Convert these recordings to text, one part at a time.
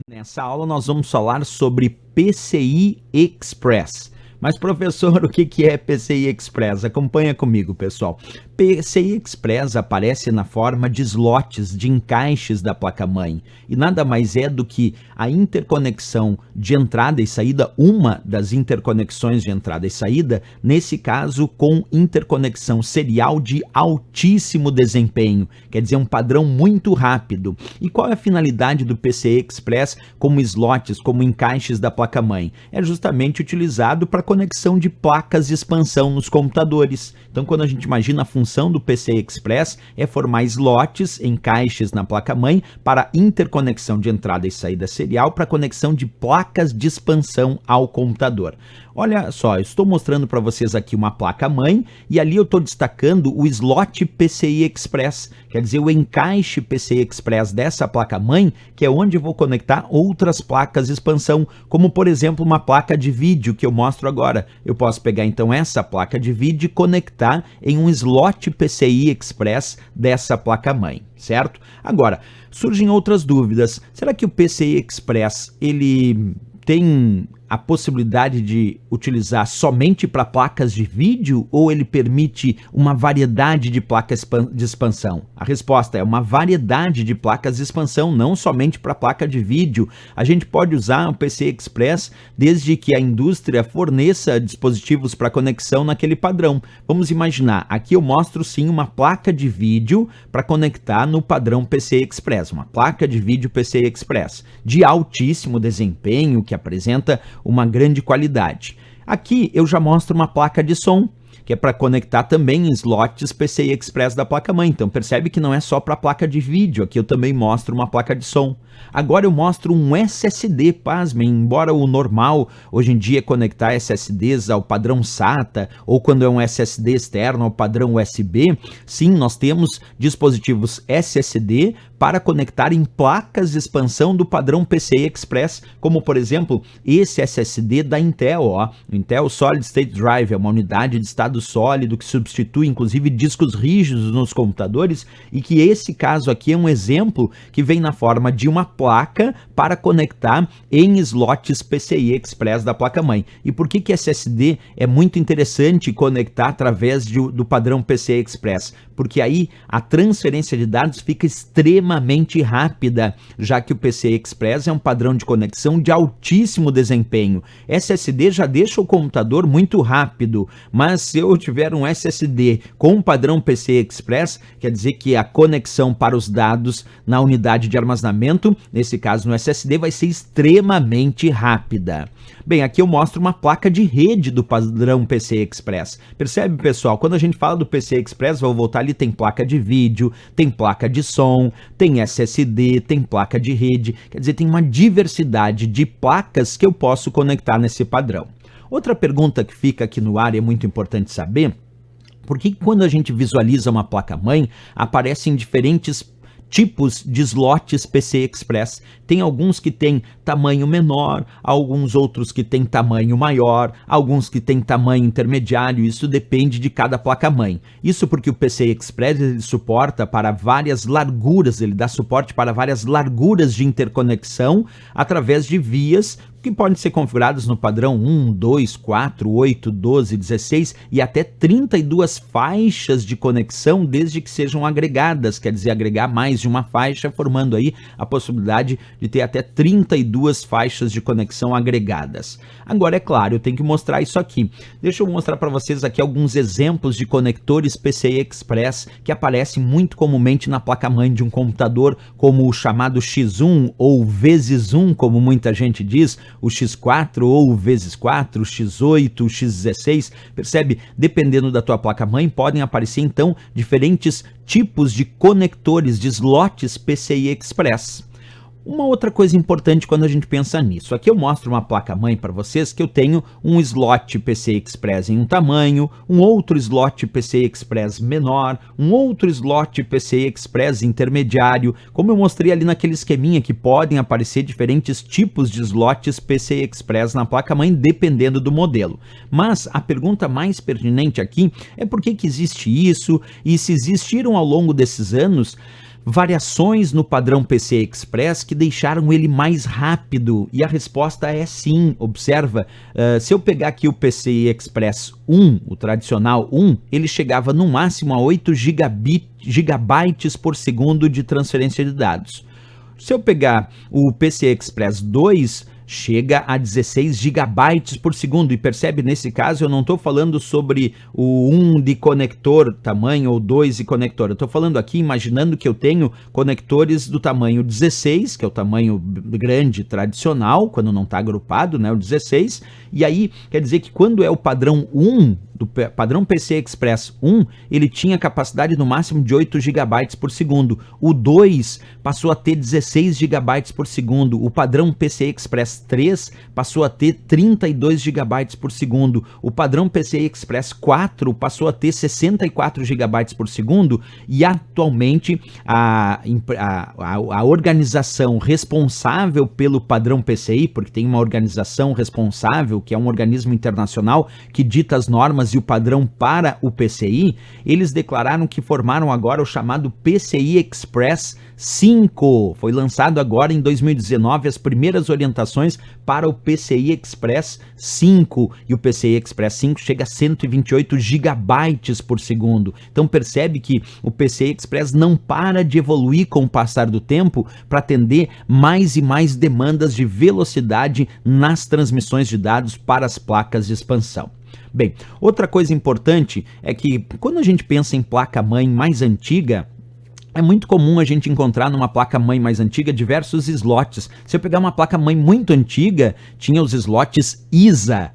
Nessa aula nós vamos falar sobre PCI Express. Mas professor, o que é PCI Express? Acompanha comigo, pessoal. PCI Express aparece na forma de slots, de encaixes da placa-mãe, e nada mais é do que a interconexão de entrada e saída, uma das interconexões de entrada e saída, nesse caso com interconexão serial de altíssimo desempenho, quer dizer, um padrão muito rápido. E qual é a finalidade do PCI Express como slots, como encaixes da placa-mãe? É justamente utilizado para conexão de placas de expansão nos computadores. Então, quando a gente imagina a função do PCI Express, é formar slots, encaixes na placa-mãe para interconexão de entrada e saída serial para conexão de placas de expansão ao computador. Olha só, eu estou mostrando para vocês aqui uma placa-mãe e ali eu estou destacando o slot PCI Express, quer dizer, o encaixe PCI Express dessa placa-mãe, que é onde eu vou conectar outras placas de expansão, como por exemplo uma placa de vídeo que eu mostro agora. Eu posso pegar então essa placa de vídeo e conectar em um slot PCI Express dessa placa-mãe, certo? Agora, surgem outras dúvidas. Será que o PCI Express ele tem a possibilidade de utilizar somente para placas de vídeo ou ele permite uma variedade de placas de expansão? A resposta é uma variedade de placas de expansão, não somente para placa de vídeo. A gente pode usar o PCI Express desde que a indústria forneça dispositivos para conexão naquele padrão. Vamos imaginar, aqui eu mostro sim uma placa de vídeo para conectar no padrão PCI Express, uma placa de vídeo PCI Express de altíssimo desempenho que apresenta uma grande qualidade. Aqui eu já mostro uma placa de som, que é para conectar também em slots PCI Express da placa-mãe. Então percebe que não é só para a placa de vídeo, aqui eu também mostro uma placa de som. Agora eu mostro um SSD, pasmem, embora o normal hoje em dia é conectar SSDs ao padrão SATA, ou quando é um SSD externo ao padrão USB, sim, nós temos dispositivos SSD para conectar em placas de expansão do padrão PCI Express, como por exemplo esse SSD da Intel, ó, Intel Solid State Drive, é uma unidade de estado sólido que substitui inclusive discos rígidos nos computadores, e que esse caso aqui é um exemplo que vem na forma de uma placa para conectar em slots PCI Express da placa-mãe. E por que SSD é muito interessante conectar através do padrão PCI Express? Porque aí a transferência de dados fica extremamente rápida, já que o PCI Express é um padrão de conexão de altíssimo desempenho. SSD já deixa o computador muito rápido, mas se eu tiver um SSD com um padrão PCI Express, quer dizer que a conexão para os dados na unidade de armazenamento, nesse caso no SSD, vai ser extremamente rápida. Bem, aqui eu mostro uma placa de rede do padrão PCI Express. Percebe, pessoal? Quando a gente fala do PCI Express, vou voltar ali, tem placa de vídeo, tem placa de som, tem SSD, tem placa de rede, quer dizer, tem uma diversidade de placas que eu posso conectar nesse padrão. Outra pergunta que fica aqui no ar e é muito importante saber, por que quando a gente visualiza uma placa-mãe, aparecem diferentes tipos de slots PCI Express? Tem alguns que têm tamanho menor, alguns outros que têm tamanho maior, alguns que têm tamanho intermediário, isso depende de cada placa-mãe. Isso porque o PCI Express ele suporta para várias larguras, ele dá suporte para várias larguras de interconexão através de vias que podem ser configurados no padrão 1, 2, 4, 8, 12, 16 e até 32 faixas de conexão, desde que sejam agregadas, quer dizer, agregar mais de uma faixa, formando aí a possibilidade de ter até 32 faixas de conexão agregadas. Agora, é claro, eu tenho que mostrar isso aqui. Deixa eu mostrar para vocês aqui alguns exemplos de conectores PCI Express que aparecem muito comumente na placa-mãe de um computador, como o chamado X1 ou vezes 1, como muita gente diz, o X4 ou o vezes 4, o X8, o X16, percebe? Dependendo da tua placa-mãe, podem aparecer então diferentes tipos de conectores, de slots PCI Express. Uma outra coisa importante quando a gente pensa nisso, aqui eu mostro uma placa-mãe para vocês que eu tenho um slot PCI Express em um tamanho, um outro slot PCI Express menor, um outro slot PCI Express intermediário, como eu mostrei ali naquele esqueminha que podem aparecer diferentes tipos de slots PCI Express na placa-mãe dependendo do modelo. Mas a pergunta mais pertinente aqui é por que existe isso e se existiram ao longo desses anos variações no padrão PCI Express que deixaram ele mais rápido? E a resposta é sim. Observa, se eu pegar aqui o PCI Express 1, o tradicional 1, ele chegava no máximo a 8 gigabytes por segundo de transferência de dados. Se eu pegar o PCI Express 2, chega a 16 gigabytes por segundo. E percebe, nesse caso, eu não estou falando sobre o 1 de conector tamanho ou 2 de conector. Eu estou falando aqui, imaginando que eu tenho conectores do tamanho 16, que é o tamanho grande tradicional, quando não está agrupado, né, o 16. E aí, quer dizer que quando é o padrão 1, do padrão PCI Express 1, ele tinha capacidade no máximo de 8 GB por segundo. O 2 passou a ter 16 GB por segundo. O padrão PCI Express 3 passou a ter 32 GB por segundo. O padrão PCI Express 4 passou a ter 64 GB por segundo. E atualmente a organização responsável pelo padrão PCI, porque tem uma organização responsável, que é um organismo internacional que dita as normas e o padrão para o PCI, eles declararam que formaram agora o chamado PCI Express 5. Foi lançado agora em 2019 as primeiras orientações para o PCI Express 5. E o PCI Express 5 chega a 128 gigabytes por segundo. Então percebe que o PCI Express não para de evoluir com o passar do tempo para atender mais e mais demandas de velocidade nas transmissões de dados para as placas de expansão. Bem, outra coisa importante é que quando a gente pensa em placa-mãe mais antiga, é muito comum a gente encontrar numa placa-mãe mais antiga diversos slots. Se eu pegar uma placa-mãe muito antiga, tinha os slots ISA,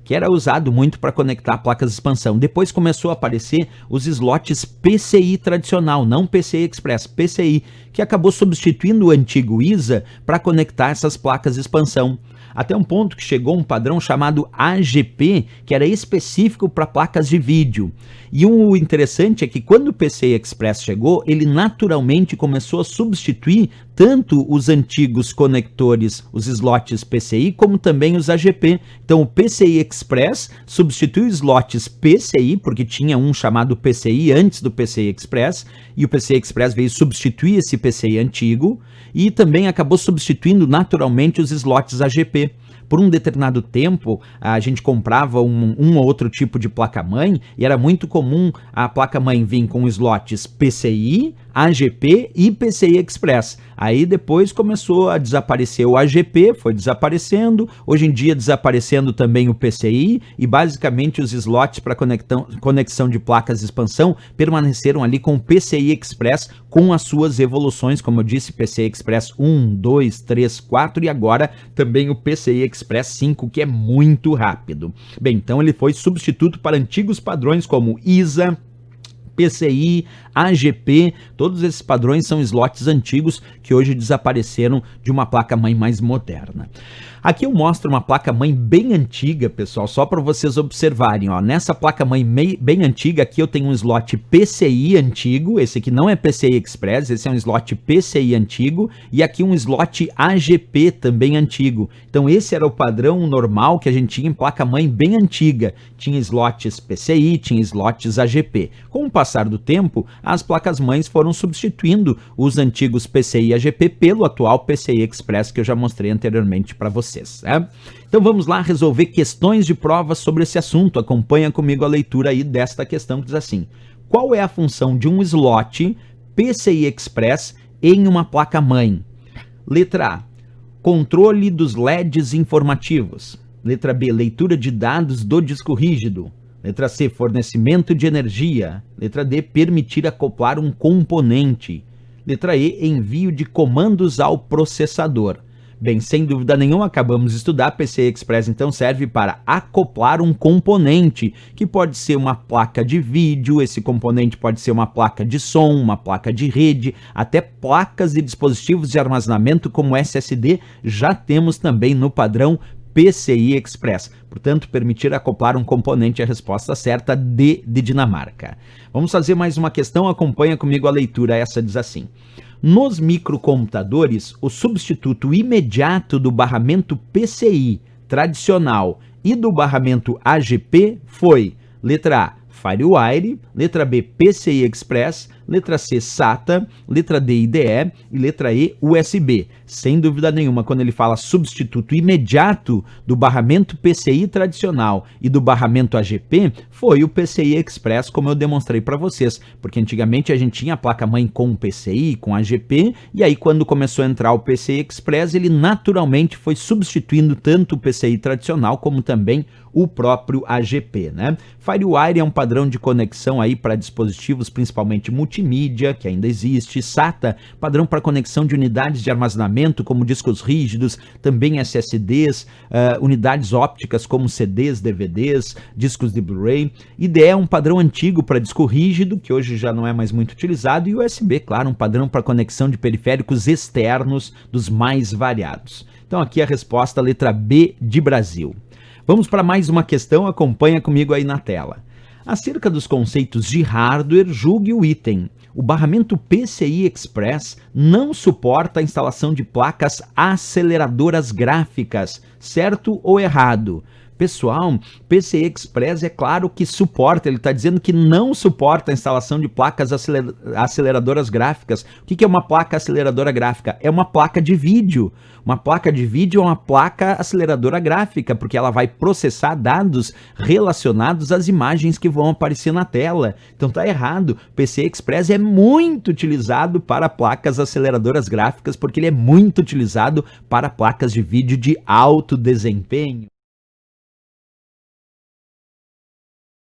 que era usado muito para conectar placas de expansão. Depois começou a aparecer os slots PCI tradicional, não PCI Express, PCI, que acabou substituindo o antigo ISA para conectar essas placas de expansão. Até um ponto que chegou um padrão chamado AGP, que era específico para placas de vídeo. E o interessante é que quando o PCI Express chegou, ele naturalmente começou a substituir tanto os antigos conectores, os slots PCI, como também os AGP. Então o PCI Express substitui os slots PCI, porque tinha um chamado PCI antes do PCI Express, e o PCI Express veio substituir esse PCI antigo, e também acabou substituindo naturalmente os slots AGP. Por um determinado tempo, a gente comprava um ou outro tipo de placa-mãe e era muito comum a placa-mãe vir com slots PCI, AGP e PCI Express. Aí depois começou a desaparecer o AGP, foi desaparecendo, hoje em dia desaparecendo também o PCI, e basicamente os slots para conexão de placas de expansão permaneceram ali com o PCI Express, com as suas evoluções, como eu disse, PCI Express 1, 2, 3, 4 e agora também o PCI Express 5, que é muito rápido. Bem, então ele foi substituto para antigos padrões como ISA, PCI, AGP, todos esses padrões são slots antigos que hoje desapareceram de uma placa-mãe mais moderna. Aqui eu mostro uma placa-mãe bem antiga, pessoal, só para vocês observarem. Ó. Nessa placa-mãe bem antiga, aqui eu tenho um slot PCI antigo, esse aqui não é PCI Express, esse é um slot PCI antigo, e aqui um slot AGP também antigo. Então esse era o padrão normal que a gente tinha em placa-mãe bem antiga. Tinha slots PCI, tinha slots AGP. Com o passar do tempo, as placas-mães foram substituindo os antigos PCI e AGP pelo atual PCI Express que eu já mostrei anteriormente para vocês. Né? Então vamos lá resolver questões de prova sobre esse assunto. Acompanha comigo a leitura aí desta questão que diz assim: qual é a função de um slot PCI Express em uma placa-mãe? Letra A, controle dos LEDs informativos. Letra B, leitura de dados do disco rígido. Letra C, fornecimento de energia. Letra D, permitir acoplar um componente. Letra E, envio de comandos ao processador. Bem, sem dúvida nenhuma, acabamos de estudar, PCI Express então serve para acoplar um componente, que pode ser uma placa de vídeo, esse componente pode ser uma placa de som, uma placa de rede, até placas e dispositivos de armazenamento como SSD, já temos também no padrão PCI Express. Portanto, permitir acoplar um componente é a resposta certa, D de Dinamarca. Vamos fazer mais uma questão, acompanha comigo a leitura, essa diz assim: nos microcomputadores, o substituto imediato do barramento PCI tradicional e do barramento AGP foi letra A, FireWire, letra B, PCI Express, letra C, SATA, letra D, IDE e letra E, USB. Sem dúvida nenhuma, quando ele fala substituto imediato do barramento PCI tradicional e do barramento AGP, foi o PCI Express, como eu demonstrei para vocês, porque antigamente a gente tinha a placa-mãe com PCI, com AGP, e aí quando começou a entrar o PCI Express, ele naturalmente foi substituindo tanto o PCI tradicional como também o próprio AGP, né? FireWire é um padrão de conexão aí para dispositivos, principalmente multimídia, que ainda existe. SATA, padrão para conexão de unidades de armazenamento, como discos rígidos, também SSDs, unidades ópticas como CDs, DVDs, discos de Blu-ray. IDE é um padrão antigo para disco rígido, que hoje já não é mais muito utilizado, e USB, claro, um padrão para conexão de periféricos externos dos mais variados. Então aqui a resposta, letra B de Brasil. Vamos para mais uma questão, acompanha comigo aí na tela. Acerca dos conceitos de hardware, julgue o item. O barramento PCI Express não suporta a instalação de placas aceleradoras gráficas, certo ou errado? Pessoal, PCI Express é claro que suporta, ele está dizendo que não suporta a instalação de placas aceleradoras gráficas. O que é uma placa aceleradora gráfica? É uma placa de vídeo. Uma placa de vídeo é uma placa aceleradora gráfica, porque ela vai processar dados relacionados às imagens que vão aparecer na tela. Então tá errado. PCI Express é muito utilizado para placas aceleradoras gráficas, porque ele é muito utilizado para placas de vídeo de alto desempenho.